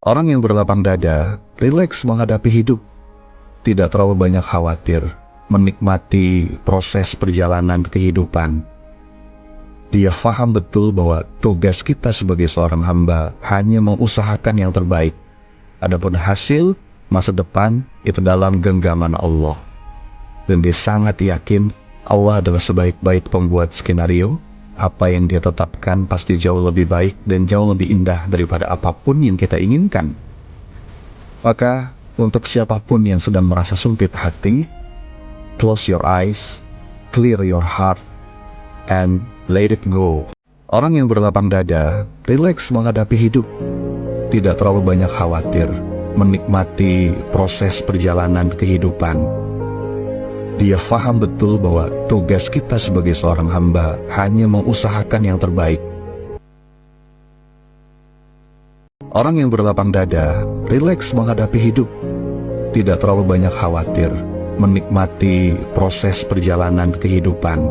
Orang yang berlapang dada, rileks menghadapi hidup, tidak terlalu banyak khawatir, menikmati proses perjalanan kehidupan. Dia faham betul bahwa tugas kita sebagai seorang hamba hanya mengusahakan yang terbaik. Adapun hasil, masa depan, itu dalam genggaman Allah. Dan dia sangat yakin Allah adalah sebaik-baik pembuat skenario. Apa yang dia tetapkan pasti jauh lebih baik dan jauh lebih indah daripada apapun yang kita inginkan. Maka, untuk siapapun yang sedang merasa sempit hati, close your eyes, clear your heart, and let it go. Orang yang berlapang dada, rileks menghadapi hidup, tidak terlalu banyak khawatir, menikmati proses perjalanan kehidupan. Dia faham betul bahwa tugas kita sebagai seorang hamba hanya mengusahakan yang terbaik. Orang yang berlapang dada, rileks menghadapi hidup, tidak terlalu banyak khawatir, menikmati proses perjalanan kehidupan.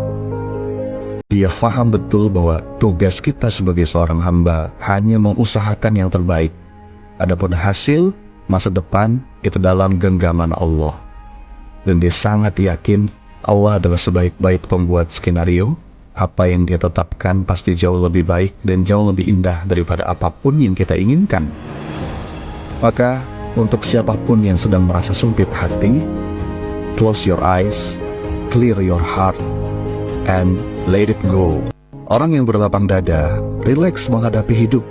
Dia faham betul bahwa tugas kita sebagai seorang hamba hanya mengusahakan yang terbaik. Adapun hasil, masa depan, itu dalam genggaman Allah. Dan dia sangat yakin Allah adalah sebaik-baik pembuat skenario. Apa yang dia tetapkan pasti jauh lebih baik dan jauh lebih indah daripada apapun yang kita inginkan. Maka, untuk siapapun yang sedang merasa sempit hati, close your eyes, clear your heart, and let it go. Orang yang berlapang dada, rileks menghadapi hidup,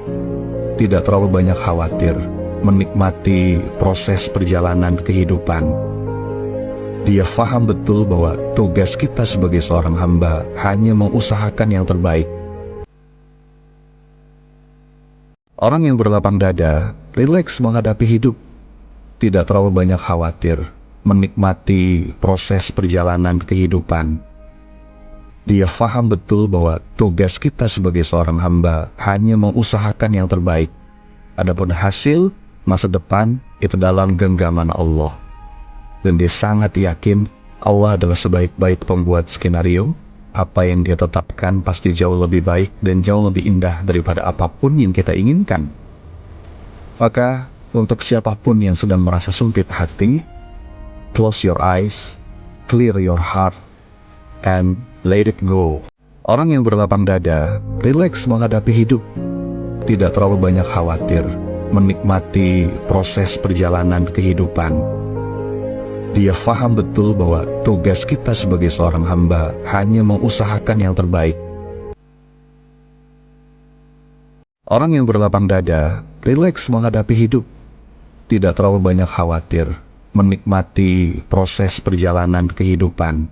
tidak terlalu banyak khawatir, menikmati proses perjalanan kehidupan. Dia faham betul bahwa tugas kita sebagai seorang hamba hanya mengusahakan yang terbaik. Orang yang berlapang dada, rileks menghadapi hidup, tidak terlalu banyak khawatir, menikmati proses perjalanan kehidupan. Dia faham betul bahwa tugas kita sebagai seorang hamba hanya mengusahakan yang terbaik. Adapun hasil, masa depan, itu dalam genggaman Allah. Dan dia sangat yakin Allah adalah sebaik-baik pembuat skenario. Apa yang dia tetapkan pasti jauh lebih baik dan jauh lebih indah daripada apapun yang kita inginkan. Maka, untuk siapapun yang sedang merasa sempit hati, close your eyes, clear your heart, and let it go. Orang yang berlapang dada, rileks menghadapi hidup, tidak terlalu banyak khawatir, menikmati proses perjalanan kehidupan. Dia faham betul bahwa tugas kita sebagai seorang hamba hanya mengusahakan yang terbaik. Orang yang berlapang dada, rileks menghadapi hidup, tidak terlalu banyak khawatir, menikmati proses perjalanan kehidupan.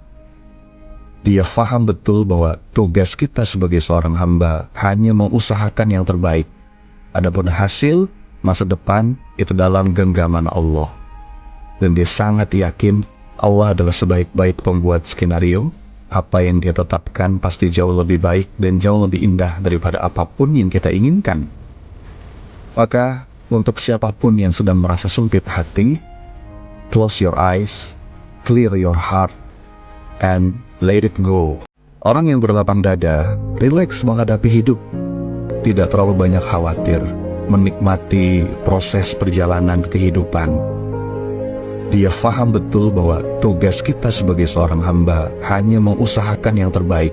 Dia faham betul bahwa tugas kita sebagai seorang hamba hanya mengusahakan yang terbaik. Adapun hasil, masa depan, itu dalam genggaman Allah. Dan dia sangat yakin Allah adalah sebaik-baik pembuat skenario. Apa yang dia tetapkan pasti jauh lebih baik dan jauh lebih indah daripada apapun yang kita inginkan. Maka, untuk siapapun yang sedang merasa sempit hati, close your eyes, clear your heart, and let it go. Orang yang berlapang dada, rileks menghadapi hidup, tidak terlalu banyak khawatir, menikmati proses perjalanan kehidupan. Dia faham betul bahwa tugas kita sebagai seorang hamba hanya mengusahakan yang terbaik.